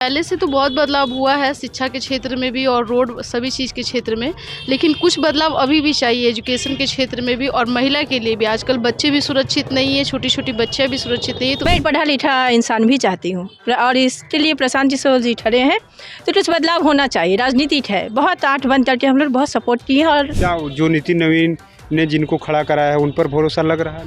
पहले से तो बहुत बदलाव हुआ है शिक्षा के क्षेत्र में भी और रोड सभी चीज़ के क्षेत्र में, लेकिन कुछ बदलाव अभी भी चाहिए एजुकेशन के क्षेत्र में भी और महिला के लिए भी। आजकल बच्चे भी सुरक्षित नहीं है, छोटी छोटी बच्चियाँ भी सुरक्षित नहीं है। तो मैं पढ़ा लिखा इंसान भी चाहती हूँ और इसके लिए प्रशांत जी खड़े हैं, तो कुछ बदलाव होना चाहिए। राजनीति है बहुत 8 बन करके हम लोग बहुत सपोर्ट किए हैं। और क्या जो नितिन नवीन ने जिनको खड़ा कराया है उन पर भरोसा लग रहा है?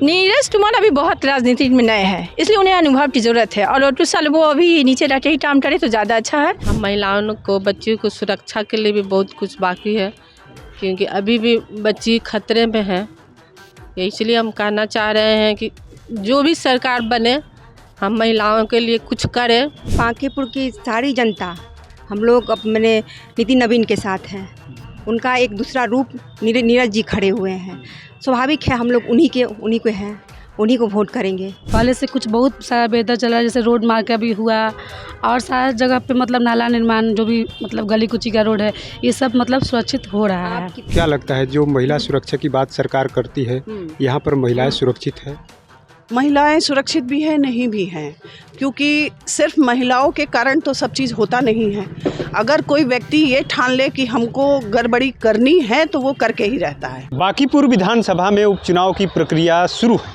नीरज कुमार अभी बहुत राजनीति में नए हैं, इसलिए उन्हें अनुभव की जरूरत है और कुछ साल वो अभी नीचे रहकर ही काम करे तो ज़्यादा अच्छा है। हम महिलाओं को बच्चियों को सुरक्षा के लिए भी बहुत कुछ बाकी है, क्योंकि अभी भी बच्ची खतरे में है। इसलिए हम कहना चाह रहे हैं कि जो भी सरकार बने हम महिलाओं के लिए कुछ करें। बांकीपुर की सारी जनता हम लोग अपने नितिन नवीन के साथ हैं। उनका एक दूसरा रूप नीरज जी खड़े हुए हैं। स्वाभाविक है हम लोग उन्हीं को हैं, उन्हीं को वोट करेंगे। पहले से कुछ बहुत सारा बेहतर चल रहा है, जैसे रोड मार्ग का भी हुआ और सारा जगह पे मतलब नाला निर्माण जो भी मतलब गली कुची का रोड है ये सब मतलब सुरक्षित हो रहा है। क्या लगता है जो महिला सुरक्षा की बात सरकार करती है, यहाँ पर महिलाएं सुरक्षित है? महिलाएं सुरक्षित भी हैं, नहीं भी हैं, क्योंकि सिर्फ महिलाओं के कारण तो सब चीज़ होता नहीं है। अगर कोई व्यक्ति ये ठान ले कि हमको गड़बड़ी करनी है तो वो करके ही रहता है। बांकीपुर विधानसभा में उपचुनाव की प्रक्रिया शुरू है।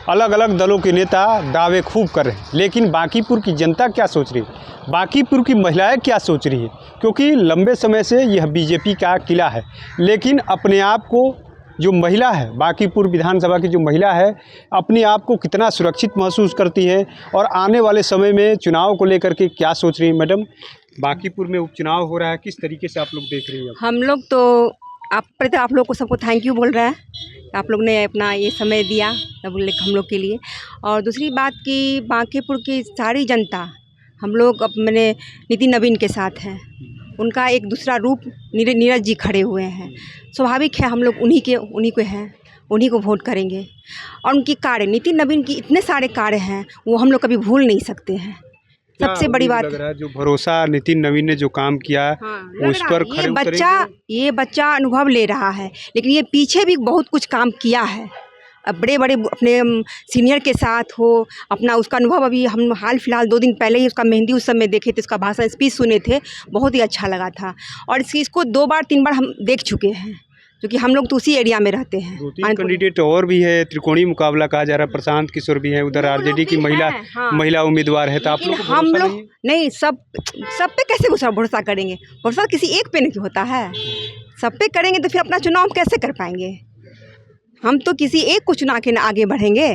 अलग अलग दलों के नेता दावे खूब कर रहे हैं, लेकिन बांकीपुर की जनता क्या सोच रही है, बांकीपुर की महिलाएं क्या सोच रही है? क्योंकि लंबे समय से यह बीजेपी का किला है, लेकिन अपने आप को जो महिला है, बांकीपुर विधानसभा की जो महिला है, अपने आप को कितना सुरक्षित महसूस करती है और आने वाले समय में चुनाव को लेकर के क्या सोच रही है? मैडम, बांकीपुर में उपचुनाव हो रहा है, किस तरीके से आप लोग देख रही हैं? हम लोग तो आप लोग को सबको थैंक यू बोल रहे हैं, आप लोग ने अपना ये समय दिया हम लोग के लिए। और दूसरी बात कि बांकीपुर की सारी जनता हम लोग अपने नितिन नवीन के साथ हैं। उनका एक दूसरा रूप नीरज जी खड़े हुए हैं। स्वाभाविक है हम लोग उन्हीं को हैं, उन्हीं को वोट करेंगे। और उनकी कार्य, नितिन नवीन की इतने सारे कार्य हैं वो हम लोग कभी भूल नहीं सकते हैं। सबसे बड़ी बात लग रहा है जो भरोसा नितिन नवीन ने जो काम किया उस पर खड़े ये बच्चा अनुभव ले रहा है, लेकिन ये पीछे भी बहुत कुछ काम किया है। अब बड़े बड़े अपने सीनियर के साथ हो, अपना उसका अनुभव अभी हम हाल फिलहाल 2 दिन पहले ही उसका मेहंदी उत्सव में देखे थे, उसका भाषण स्पीच सुने थे, बहुत ही अच्छा लगा था। और इसको 2 बार 3 बार हम देख चुके हैं, क्योंकि हम लोग तो उसी एरिया में रहते हैं। 2-3 कैंडिडेट और भी है, त्रिकोणीय मुकाबला कहा जा रहा है। प्रशांत किशोर भी है, उधर आरजेडी की महिला उम्मीदवार है। तो आप लोग हम लोग नहीं, सब पे कैसे भरोसा करेंगे? भरोसा किसी एक पे नहीं होता है, सब पे करेंगे तो फिर अपना चुनाव कैसे कर पाएंगे? हम तो किसी एक को चुना के ना आगे बढ़ेंगे,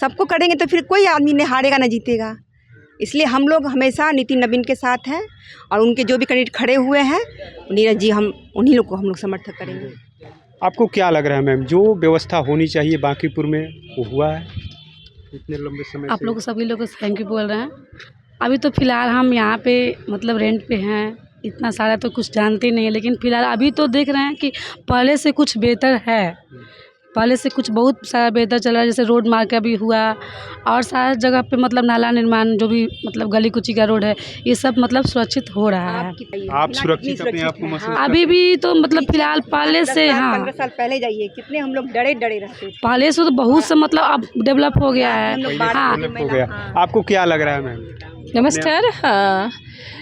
सबको करेंगे तो फिर कोई आदमी नहीं हारेगा ना जीतेगा। इसलिए हम लोग हमेशा नितिन नवीन के साथ हैं और उनके जो भी कैंडिडेट खड़े हुए हैं नीरज जी, हम उन्हीं लोग को हम लोग समर्थन करेंगे। आपको क्या लग रहा है मैम, जो व्यवस्था होनी चाहिए बांकीपुर में वो हुआ है इतने लंबे समय आप लोग सभी लोग थैंक यू बोल रहे हैं। अभी तो फिलहाल हम यहाँ पे मतलब रेंट पे हैं, इतना सारा तो कुछ जानते नहीं है, लेकिन फिलहाल अभी तो देख रहे हैं कि पहले से कुछ बेहतर है। पहले से कुछ बहुत सारा बेहतर चल रहा है, जैसे रोड मार्ग का भी हुआ और सारा जगह पे मतलब नाला निर्माण जो भी मतलब गली कुची का रोड है ये सब मतलब सुरक्षित हो रहा है। आप सुरक्षित अपने आप को महसूस अभी भी तो मतलब फिलहाल पहले से 15 साल पहले जाइए, कितने हम लोग डरे रहते थे। पहले से तो बहुत से मतलब अब डेवलप हो गया है। हो गया। आपको क्या लग रहा है मैम? नमस्कार। हाँ,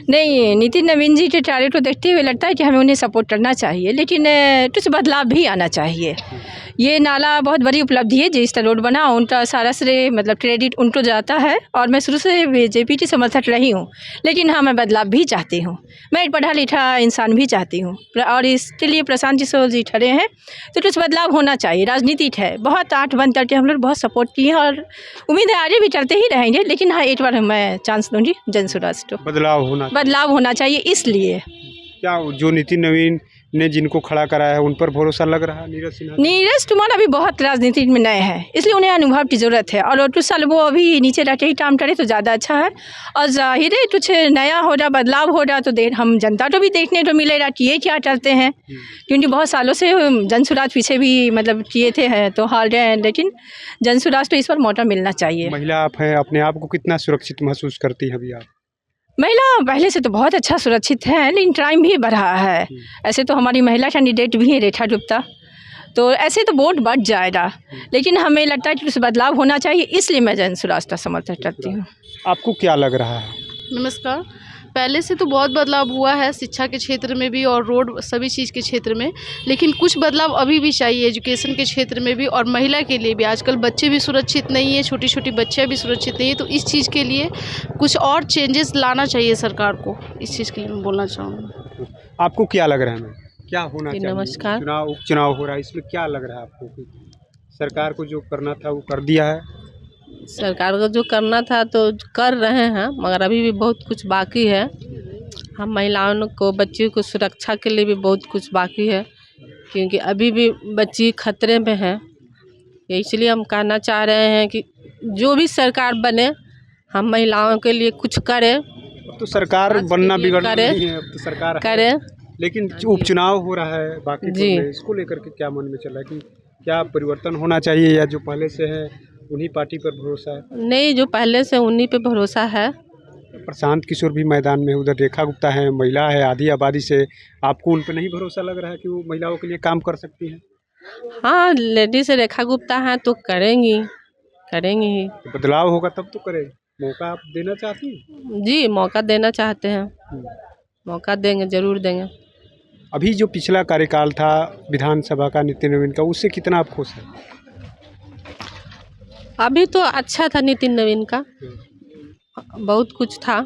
नहीं, नितिन नवीन जी के कार्य को देखते हुए लगता है कि हमें उन्हें सपोर्ट करना चाहिए, लेकिन कुछ बदलाव भी आना चाहिए। ये नाला बहुत बड़ी उपलब्धि है, जिस तरह रोड बना उनका सारा श्रेय मतलब क्रेडिट उनको जाता है और मैं शुरू से बीजेपी की समर्थक रही हूँ, लेकिन हाँ मैं बदलाव भी चाहती हूँ। मैं एक पढ़ा लिखा इंसान भी चाहती हूँ और इसके लिए प्रशांत जी खड़े हैं, तो कुछ बदलाव होना चाहिए। राजनीति है बहुत 8 बन करके हम लोग बहुत सपोर्ट किए हैं और उम्मीद है आगे भी करते ही रहेंगे, लेकिन हाँ एक बार मैं चांस दूँगी जनसुराज को। बदलाव होना चाहिए। इसलिए क्या जो नितिन नवीन ने जिनको खड़ा कराया है उन पर भरोसा लग रहा है? नीरज कुमार अभी बहुत राजनीति में नए हैं, इसलिए उन्हें अनुभव की ज़रूरत है और कुछ साल वो अभी नीचे रहकर ही काम करे तो ज़्यादा अच्छा है। और जाहिर है कुछ नया हो रहा, बदलाव हो रहा तो हम जनता को भी देखने को मिलेगा कि ये क्या करते हैं, क्योंकि बहुत सालों से जनसुराज पीछे भी मतलब किए थे तो हार रहे हैं, लेकिन जनसुराज तो इस पर मौका मिलना चाहिए। महिला आप हैं, अपने आप को कितना सुरक्षित महसूस करती हैं अभी आप? महिला पहले से तो बहुत अच्छा सुरक्षित है, लेकिन क्राइम भी बढ़ा है। ऐसे तो हमारी महिला कैंडिडेट भी है रेखा गुप्ता, तो ऐसे तो वोट बढ़ जाएगा, लेकिन हमें लगता है कि कुछ बदलाव होना चाहिए, इसलिए मैं जनसुराज का समर्थन करती हूँ। आपको क्या लग रहा है? नमस्कार। पहले से तो बहुत बदलाव हुआ है शिक्षा के क्षेत्र में भी और रोड सभी चीज़ के क्षेत्र में, लेकिन कुछ बदलाव अभी भी चाहिए एजुकेशन के क्षेत्र में भी और महिला के लिए भी। आजकल बच्चे भी सुरक्षित नहीं है, छोटी छोटी बच्चियाँ भी सुरक्षित नहीं है, तो इस चीज़ के लिए कुछ और चेंजेस लाना चाहिए सरकार को। इस चीज़ के लिए मैं बोलना चाहूँगी। आपको क्या लग रहा है मैम, क्या होना जी, चाहिए? नमस्कार। उपचुनाव हो रहा है, इसमें क्या लग रहा है आपको कि सरकार को जो करना था वो कर दिया है? सरकार को जो करना था तो कर रहे हैं, मगर अभी भी बहुत कुछ बाकी है। हम महिलाओं को, बच्चियों को सुरक्षा के लिए भी बहुत कुछ बाकी है, क्योंकि अभी भी बच्ची खतरे में है। इसलिए हम कहना चाह रहे हैं कि जो भी सरकार बने, हम महिलाओं के लिए कुछ करे। अब तो सरकार बनना बिगड़ना नहीं है, अब तो सरकार करे। लेकिन उपचुनाव हो रहा है बाकी जी। इसको लेकर के क्या मन में चल रहा है कि क्या परिवर्तन होना चाहिए या जो पहले से है उन्हीं पार्टी पर भरोसा है? नहीं, जो पहले से उन्हीं पे भरोसा है। प्रशांत किशोर भी मैदान में, उधर रेखा गुप्ता है, महिला है, आधी आबादी से, आपको उन पर नहीं भरोसा लग रहा है कि वो महिलाओं के लिए काम कर सकती हैं? हाँ, लेडीज रेखा गुप्ता हैं तो करेंगी ही। बदलाव होगा तब तो करें। मौका आप देना चाहती हैं? जी, मौका देना चाहते हैं, मौका देंगे, ज़रूर देंगे। अभी जो पिछला कार्यकाल था विधानसभा का नितिन नवीन का, उससे कितना आप खुश हैं? अभी तो अच्छा था नितिन नवीन का, बहुत कुछ था,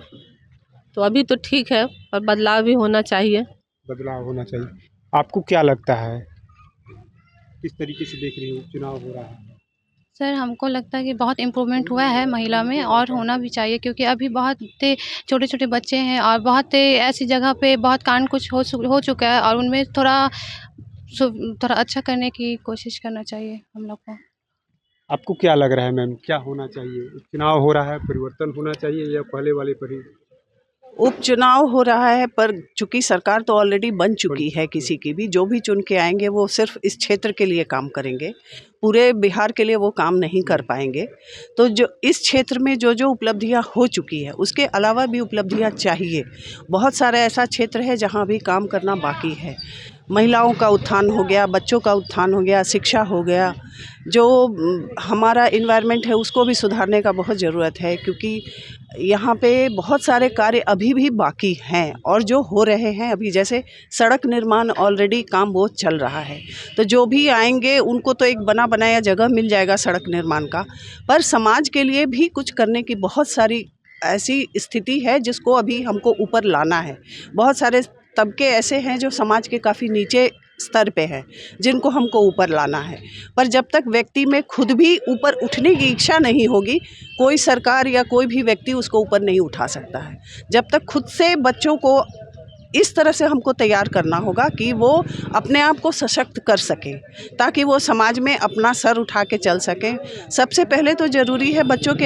तो अभी तो ठीक है, पर बदलाव भी होना चाहिए। बदलाव होना चाहिए। आपको क्या लगता है, किस तरीके से देख रही हो चुनाव हो रहा है? सर, हमको लगता है कि बहुत इम्प्रूवमेंट हुआ है महिला में और होना भी चाहिए, क्योंकि अभी बहुत छोटे छोटे बच्चे हैं और बहुत ऐसी जगह पे बहुत कांड कुछ हो चुका है और उनमें थोड़ा अच्छा करने की कोशिश करना चाहिए हम लोग को। आपको क्या लग रहा है मैम, क्या होना चाहिए? उपचुनाव हो रहा है, परिवर्तन होना चाहिए या पहले वाले पर ही? उपचुनाव हो रहा है, पर चूंकि सरकार तो ऑलरेडी बन चुकी है, किसी की भी जो भी चुन के आएंगे वो सिर्फ इस क्षेत्र के लिए काम करेंगे, पूरे बिहार के लिए वो काम नहीं कर पाएंगे। तो जो इस क्षेत्र में जो जो उपलब्धियां हो चुकी है उसके अलावा भी उपलब्धियां चाहिए। बहुत सारा ऐसा क्षेत्र है जहां भी काम करना बाकी है। महिलाओं का उत्थान हो गया, बच्चों का उत्थान हो गया, शिक्षा हो गया, जो हमारा इन्वायरमेंट है उसको भी सुधारने का बहुत ज़रूरत है, क्योंकि यहाँ पे बहुत सारे कार्य अभी भी बाकी हैं और जो हो रहे हैं अभी, जैसे सड़क निर्माण ऑलरेडी काम बहुत चल रहा है, तो जो भी आएंगे उनको तो एक बना बनाया जगह मिल जाएगा सड़क निर्माण का, पर समाज के लिए भी कुछ करने की बहुत सारी ऐसी स्थिति है जिसको अभी हमको ऊपर लाना है। बहुत सारे तबके ऐसे हैं जो समाज के काफ़ी नीचे स्तर पे हैं, जिनको हमको ऊपर लाना है, पर जब तक व्यक्ति में खुद भी ऊपर उठने की इच्छा नहीं होगी, कोई सरकार या कोई भी व्यक्ति उसको ऊपर नहीं उठा सकता है। जब तक खुद से बच्चों को इस तरह से हमको तैयार करना होगा कि वो अपने आप को सशक्त कर सकें, ताकि वो समाज में अपना सर उठा के चल सकें। सबसे पहले तो ज़रूरी है बच्चों के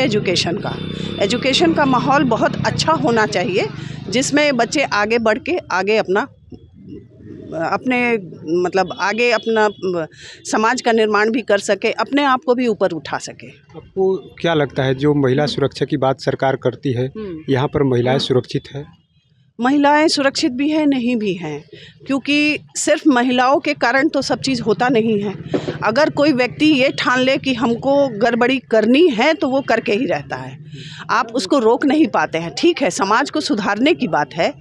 एजुकेशन का माहौल बहुत अच्छा होना चाहिए, जिसमें बच्चे आगे बढ़ के आगे अपना समाज का निर्माण भी कर सके, अपने आप को भी ऊपर उठा सके। आपको क्या लगता है, जो महिला सुरक्षा की बात सरकार करती है, यहाँ पर महिलाएं सुरक्षित है? महिलाएं सुरक्षित भी हैं, नहीं भी हैं, क्योंकि सिर्फ महिलाओं के कारण तो सब चीज़ होता नहीं है। अगर कोई व्यक्ति ये ठान ले कि हमको गड़बड़ी करनी है तो वो करके ही रहता है, आप उसको रोक नहीं पाते हैं। ठीक है, समाज को सुधारने की बात है,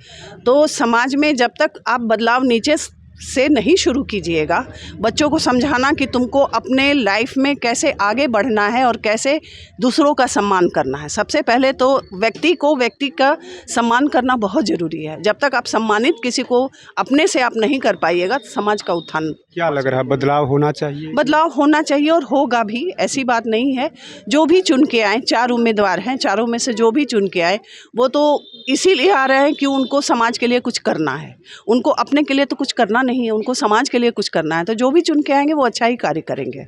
तो समाज में जब तक आप बदलाव नीचे से नहीं शुरू कीजिएगा, बच्चों को समझाना कि तुमको अपने लाइफ में कैसे आगे बढ़ना है और कैसे दूसरों का सम्मान करना है। सबसे पहले तो व्यक्ति का सम्मान करना बहुत ज़रूरी है। जब तक आप सम्मानित किसी को अपने से आप नहीं कर पाइएगा, तो समाज का उत्थान। क्या लग रहा है, बदलाव होना चाहिए? बदलाव होना चाहिए और होगा भी, ऐसी बात नहीं है। जो भी चुन के आए, 4 उम्मीदवार हैं, चारों में से जो भी चुन के आए वो तो इसीलिए आ रहे हैं कि उनको समाज के लिए कुछ करना है। उनको अपने के लिए तो कुछ करना नहीं है, उनको समाज के लिए कुछ करना है, तो जो भी चुन के आएंगे वो अच्छा ही कार्य करेंगे।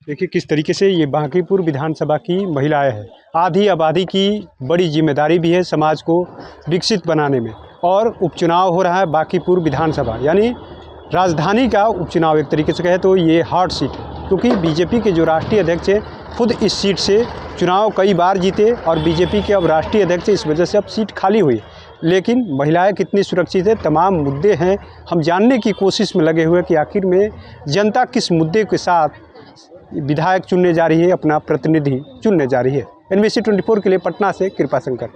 देखिए किस तरीके से ये बांकीपुर विधानसभा की महिलाएं हैं। आधी आबादी की बड़ी जिम्मेदारी भी है समाज को विकसित बनाने में, और उपचुनाव हो रहा है बांकीपुर विधानसभा, यानी राजधानी का उपचुनाव। एक तरीके से कहे तो ये हॉट सीट है, क्योंकि बीजेपी के जो राष्ट्रीय अध्यक्ष हैं खुद इस सीट से चुनाव कई बार जीते, और बीजेपी के अब राष्ट्रीय अध्यक्ष इस वजह से अब सीट खाली हुई है। लेकिन महिलाएं कितनी सुरक्षित है, तमाम मुद्दे हैं, हम जानने की कोशिश में लगे हुए कि आखिर में जनता किस मुद्दे के साथ विधायक चुनने जा रही है, अपना प्रतिनिधि चुनने जा रही है। NBC 24 के लिए पटना से कृपा शंकर।